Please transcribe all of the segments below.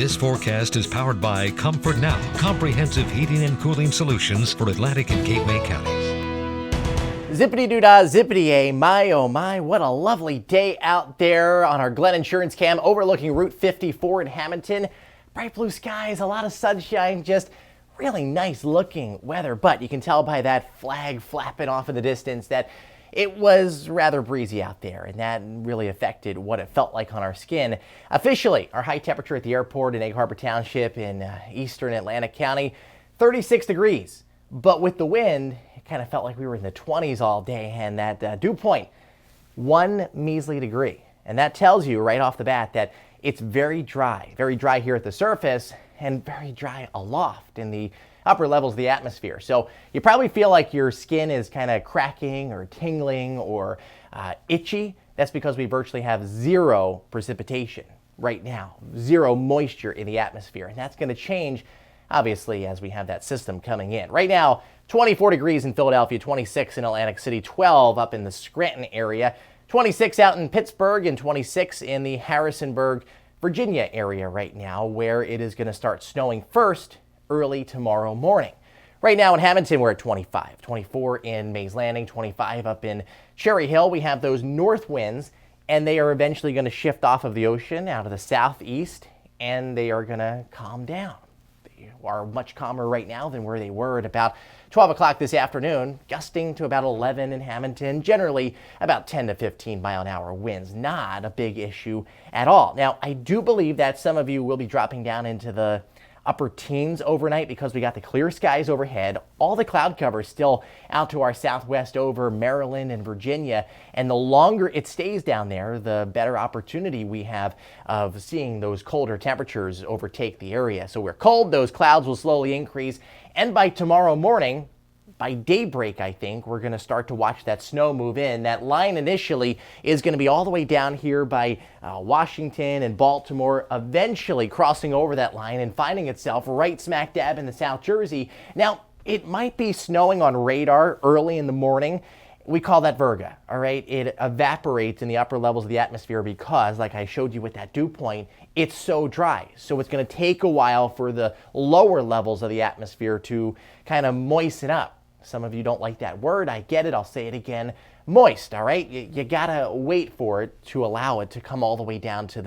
This forecast is powered by Comfort Now, comprehensive heating and cooling solutions for Atlantic and Gateway counties. Zippity-doo-dah, zippity-a, my oh my, what a lovely day out there on our Glen Insurance Cam overlooking Route 54 in Hammonton. Bright blue skies, a lot of sunshine, just really nice looking weather, but you can tell by that flag flapping off in the distance that it was rather breezy out there, and that really affected what it felt like on our skin. Officially, our high temperature at the airport in Egg Harbor Township in eastern Atlantic County, 36 degrees. But with the wind, it kind of felt like we were in the 20s all day, and that dew point, 1 measly degree. And that tells you right off the bat that it's very dry here at the surface and very dry aloft in the upper levels of the atmosphere. So you probably feel like your skin is kind of cracking or tingling or itchy. That's because we virtually have zero precipitation right now, zero moisture in the atmosphere. And that's going to change, obviously, as we have that system coming in. Right now, 24 degrees in Philadelphia, 26 in Atlantic City, 12 up in the Scranton area, 26 out in Pittsburgh, and 26 in the Harrisonburg, Virginia area right now, where it is going to start snowing first early tomorrow morning. Right now in Hammonton, we're at 25, 24 in Mays Landing, 25 up in Cherry Hill. We have those north winds, and they are eventually going to shift off of the ocean out of the southeast, and they are going to calm down. They are much calmer right now than where they were at about 12 o'clock this afternoon, gusting to about 11 in Hammonton, generally about 10 to 15 mile an hour winds. Not a big issue at all. Now, I do believe that some of you will be dropping down into the upper teens overnight because we got the clear skies overhead. All the cloud cover still out to our southwest over Maryland and Virginia. And the longer it stays down there, the better opportunity we have of seeing those colder temperatures overtake the area. So we're cold, those clouds will slowly increase. And by tomorrow morning, by daybreak, I think, we're going to start to watch that snow move in. That line initially is going to be all the way down here by Washington and Baltimore, eventually crossing over that line and finding itself right smack dab in the South Jersey. Now, it might be snowing on radar early in the morning. We call that virga, all right? It evaporates in the upper levels of the atmosphere because, like I showed you with that dew point, it's so dry. So it's going to take a while for the lower levels of the atmosphere to kind of moisten up. Some of you don't like that word. I get it. I'll say it again. Moist, all right? You gotta wait for it to allow it to come all the way down to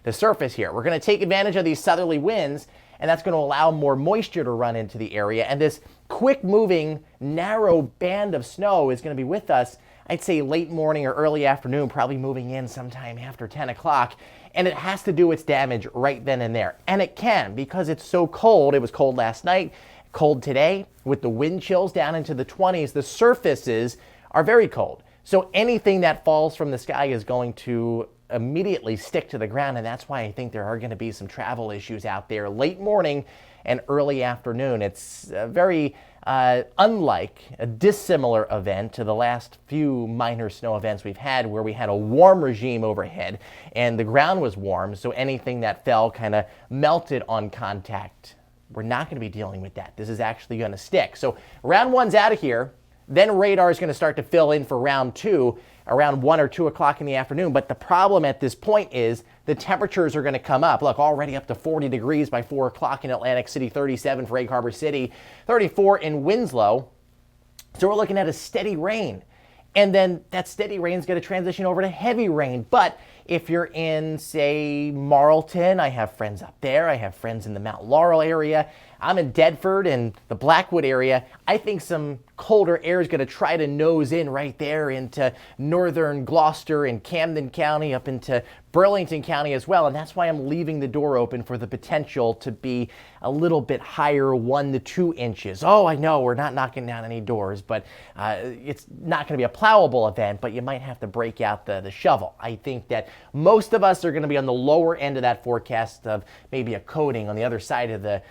the surface here. We're gonna take advantage of these southerly winds, and that's gonna allow more moisture to run into the area. And this quick moving, narrow band of snow is gonna be with us, I'd say late morning or early afternoon, probably moving in sometime after 10 o'clock. And it has to do its damage right then and there. And it can, because it's so cold. It was cold last night. Cold today with the wind chills down into the 20s. The surfaces are very cold. So anything that falls from the sky is going to immediately stick to the ground. And that's why I think there are going to be some travel issues out there late morning and early afternoon. It's very unlike a dissimilar event to the last few minor snow events we've had where we had a warm regime overhead and the ground was warm. So anything that fell kind of melted on contact. We're not going to be dealing with that. This is actually going to stick. So round one's out of here. Then radar is going to start to fill in for round two around 1 or 2 o'clock in the afternoon. But the problem at this point is the temperatures are going to come up. Look, already up to 40 degrees by 4 o'clock in Atlantic City, 37 for Egg Harbor City, 34 in Winslow. So we're looking at a steady rain. And then that steady rain is going to transition over to heavy rain. But if you're in, say, Marlton, I have friends up there. I have friends in the Mount Laurel area. I'm in Bedford and the Blackwood area. I think some colder air is going to try to nose in right there into northern Gloucester and Camden County, up into Burlington County as well. And that's why I'm leaving the door open for the potential to be a little bit higher, 1 to 2 inches. Oh, I know we're not knocking down any doors, but it's not going to be a plowable event, but you might have to break out the shovel. I think that most of us are going to be on the lower end of that forecast of maybe a coating on the other side of the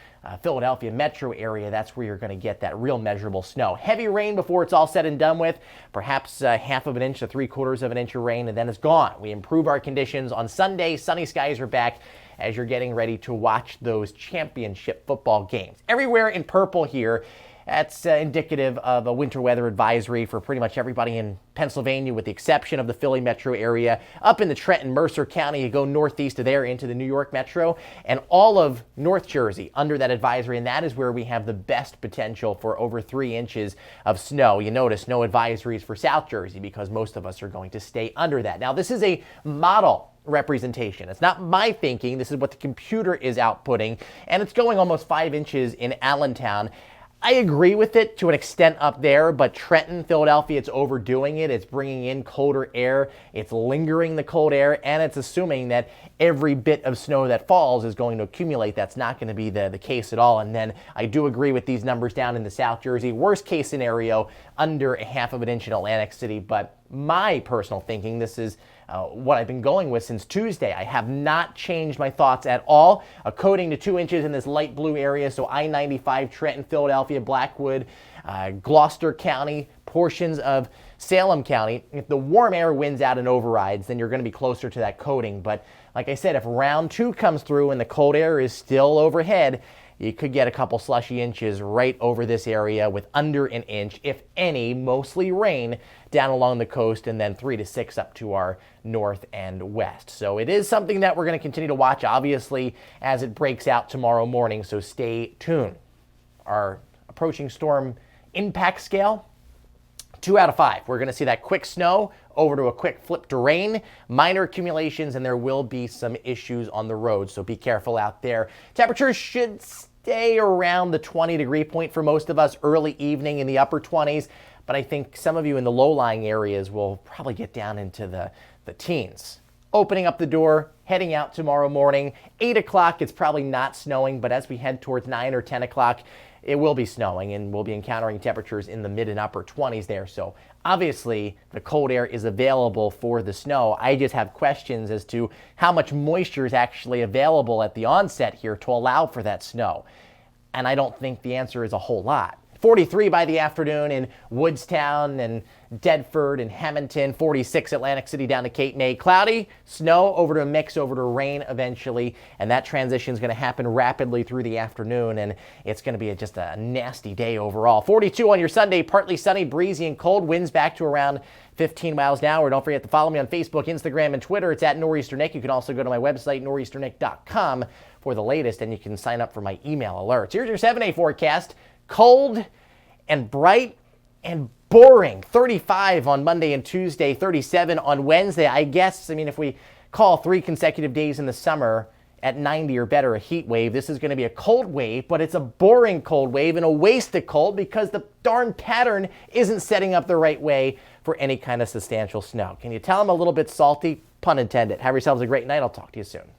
Philadelphia metro area. That's where you're going to get that real measurable snow. Heavy rain before it's all said and done with, perhaps half of an inch to 3/4 of an inch of rain, and then it's gone. We improve our conditions on Sunday. Sunny skies are back as you're getting ready to watch those championship football games. Everywhere in purple here That's indicative of a winter weather advisory for pretty much everybody in Pennsylvania, with the exception of the Philly metro area. Up in the Trenton, Mercer County, you go northeast of there into the New York metro, and all of North Jersey under that advisory, and that is where we have the best potential for over 3 inches of snow. You notice no advisories for South Jersey because most of us are going to stay under that. Now, this is a model representation. It's not my thinking. This is what the computer is outputting, and it's going almost 5 inches in Allentown. I agree with it to an extent up there, but Trenton, Philadelphia, it's overdoing it. It's bringing in colder air. It's lingering the cold air, and it's assuming that every bit of snow that falls is going to accumulate. That's not going to be the case at all. And then I do agree with these numbers down in the South Jersey. Worst case scenario, under a 1/2 inch in Atlantic City. But my personal thinking, this is what I've been going with since Tuesday. I have not changed my thoughts at all. A coating to 2 inches in this light blue area, so I-95, Trenton, Philadelphia, Blackwood, Gloucester County, portions of Salem County. If the warm air wins out and overrides, then you're going to be closer to that coating. But like I said, if round 2 comes through and the cold air is still overhead, you could get a couple slushy inches right over this area with under an inch, if any, mostly rain down along the coast, and then 3 to 6 up to our north and west. So it is something that we're going to continue to watch, obviously, as it breaks out tomorrow morning. So stay tuned. Our approaching storm impact scale, 2 out of 5. We're going to see that quick snow over to a quick flip to rain, minor accumulations, and there will be some issues on the road, so be careful out there. Temperatures should stay around the 20-degree point for most of us, early evening in the upper 20s, but I think some of you in the low-lying areas will probably get down into the teens. Opening up the door, heading out tomorrow morning, 8 o'clock, it's probably not snowing, but as we head towards 9 or 10 o'clock, it will be snowing, and we'll be encountering temperatures in the mid and upper 20s there. So obviously the cold air is available for the snow. I just have questions as to how much moisture is actually available at the onset here to allow for that snow. And I don't think the answer is a whole lot. 43 by the afternoon in Woodstown and Deptford and Hammonton, 46 Atlantic City down to Cape May. Cloudy, snow over to a mix, over to rain eventually, and that transition is going to happen rapidly through the afternoon, and it's going to be just a nasty day overall. 42 on your Sunday, partly sunny, breezy and cold, winds back to around 15 miles an hour. Don't forget to follow me on Facebook, Instagram, and Twitter. It's at Nor'easter Nick. You can also go to my website, nor'easternick.com, for the latest, and you can sign up for my email alerts. Here's your 7-day forecast. Cold and bright and boring. 35 on Monday and Tuesday, 37 on Wednesday. I guess, if we call 3 consecutive days in the summer at 90 or better a heat wave, this is going to be a cold wave, but it's a boring cold wave and a wasted cold because the darn pattern isn't setting up the right way for any kind of substantial snow. Can you tell I'm a little bit salty? Pun intended. Have yourselves a great night. I'll talk to you soon.